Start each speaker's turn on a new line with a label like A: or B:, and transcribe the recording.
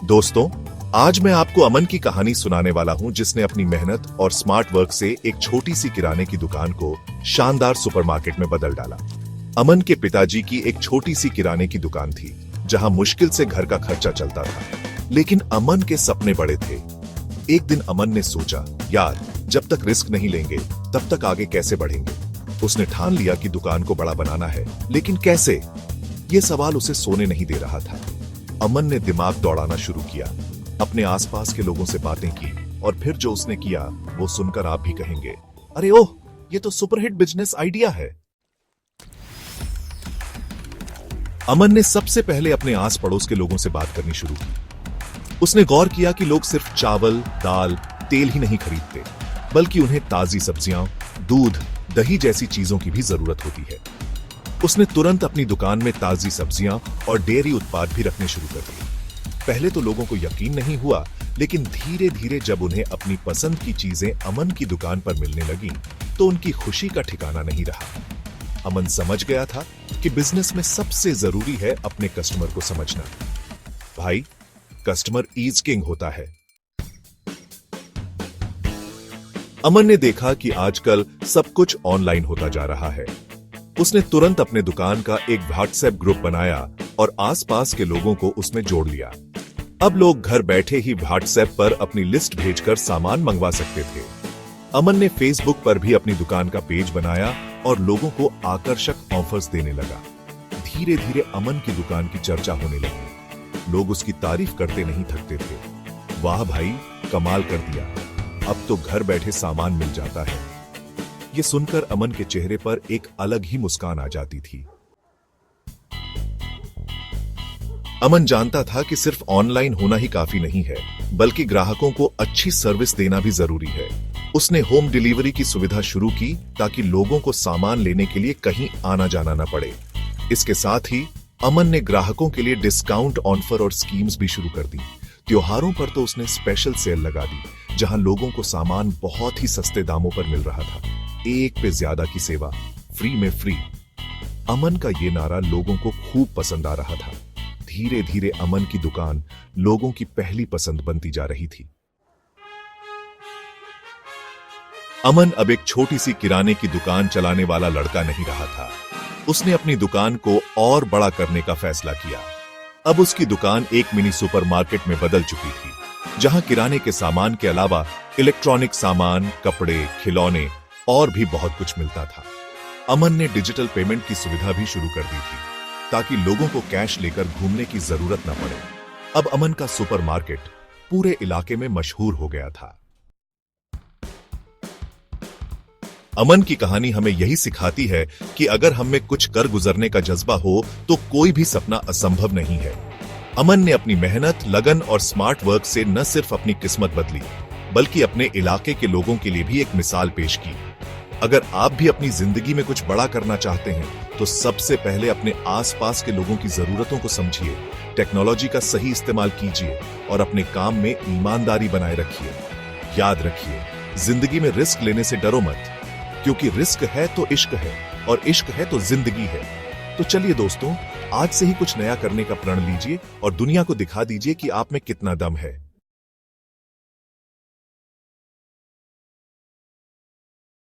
A: दोस्तों, आज मैं आपको अमन की कहानी सुनाने वाला हूं, जिसने अपनी मेहनत और स्मार्ट वर्क से एक छोटी सी किराने की दुकान को शानदार सुपरमार्केट में बदल डाला। अमन के पिताजी की एक छोटी सी किराने की दुकान थी, जहां मुश्किल से घर का खर्चा चलता था, लेकिन अमन के सपने बड़े थे। एक दिन अमन ने सोचा, यार, जब तक रिस्क नहीं लेंगे तब तक आगे कैसे बढ़ेंगे। उसने ठान लिया कि दुकान को बड़ा बनाना है, लेकिन कैसे? ये सवाल उसे सोने नहीं दे रहा था। अमन ने दिमाग दौड़ाना शुरू किया, अपने आसपास के लोगों से बातें की, और फिर जो उसने किया वो सुनकर आप भी कहेंगे, अरे ओह, ये तो सुपरहिट बिजनेस आइडिया है। अमन ने सबसे पहले अपने आस पड़ोस के लोगों से बात करनी शुरू की। उसने गौर किया कि लोग सिर्फ चावल, दाल, तेल ही नहीं खरीदते, बल्कि उन्हें ताजी सब्जियां, दूध, दही जैसी चीजों की भी जरूरत होती है। उसने तुरंत अपनी दुकान में ताजी सब्जियां और डेयरी उत्पाद भी रखने शुरू कर दिए। पहले तो लोगों को यकीन नहीं हुआ, लेकिन धीरे धीरे जब उन्हें अपनी पसंद की चीजें अमन की दुकान पर मिलने लगी, तो उनकी खुशी का ठिकाना नहीं रहा। अमन समझ गया था कि बिजनेस में सबसे जरूरी है अपने कस्टमर को समझना। भाई, कस्टमर इज किंग होता है। अमन ने देखा कि आजकल सब कुछ ऑनलाइन होता जा रहा है। उसने तुरंत अपने दुकान का एक व्हाट्सएप ग्रुप बनाया और आसपास के लोगों को उसमें जोड़ लिया। अब लोग घर बैठे ही व्हाट्सएप पर अपनी लिस्ट भेजकर सामान मंगवा सकते थे। अमन ने फेसबुक पर भी अपनी दुकान का पेज बनाया और लोगों को आकर्षक ऑफर्स देने लगा। धीरे धीरे अमन की दुकान की चर्चा होने लगी। लोग उसकी तारीफ करते नहीं थकते थे। वाह भाई, कमाल कर दिया, अब तो घर बैठे सामान मिल जाता है। ये सुनकर अमन के चेहरे पर एक अलग ही मुस्कान आ जाती थी। अमन जानता था कि सिर्फ ऑनलाइन होना ही काफी नहीं है, बल्कि ग्राहकों को अच्छी सर्विस देना भी जरूरी है। उसने होम डिलीवरी की सुविधा शुरू की, ताकि लोगों को सामान लेने के लिए कहीं आना जाना न पड़े। इसके साथ ही अमन ने ग्राहकों के लिए डिस्काउंट ऑफर और स्कीम्स भी शुरू कर दी। त्योहारों पर तो उसने स्पेशल सेल लगा दी, जहां लोगों को सामान बहुत ही सस्ते दामों पर मिल रहा था। एक पे ज्यादा की सेवा, फ्री में फ्री। अमन का ये नारा लोगों को खूब पसंद आ रहा था। धीरे धीरे अमन की दुकान लोगों की पहली पसंद बनती जा रही थी। अमन अब एक छोटी सी किराने की दुकान चलाने वाला लड़का नहीं रहा था। उसने अपनी दुकान को और बड़ा करने का फैसला किया। अब उसकी दुकान एक मिनी सुपरमार्केट में बदल चुकी थी, जहां किराने के सामान के अलावा इलेक्ट्रॉनिक सामान, कपड़े, खिलौने और भी बहुत कुछ मिलता था। अमन ने डिजिटल पेमेंट की सुविधा भी शुरू कर दी थी, ताकि लोगों को कैश लेकर घूमने की जरूरत न पड़े। अब अमन का सुपरमार्केट पूरे इलाके में मशहूर हो गया था। अमन की कहानी हमें यही सिखाती है कि अगर हम में कुछ कर गुजरने का जज्बा हो, तो कोई भी सपना असंभव नहीं है। अमन ने अपनी मेहनत, लगन और स्मार्ट वर्क से न सिर्फ अपनी किस्मत बदली, बल्कि अपने इलाके के लोगों के लिए भी एक मिसाल पेश की। अगर आप भी अपनी जिंदगी में कुछ बड़ा करना चाहते हैं, तो सबसे पहले अपने आसपास के लोगों की जरूरतों को समझिए, टेक्नोलॉजी का सही इस्तेमाल कीजिए और अपने काम में ईमानदारी बनाए रखिए। याद रखिए, जिंदगी में रिस्क लेने से डरो मत, क्योंकि रिस्क है तो इश्क है, और इश्क है तो जिंदगी है। तो चलिए दोस्तों, आज से ही कुछ नया करने का प्रण लीजिए और दुनिया को दिखा दीजिए कि आप में कितना दम है।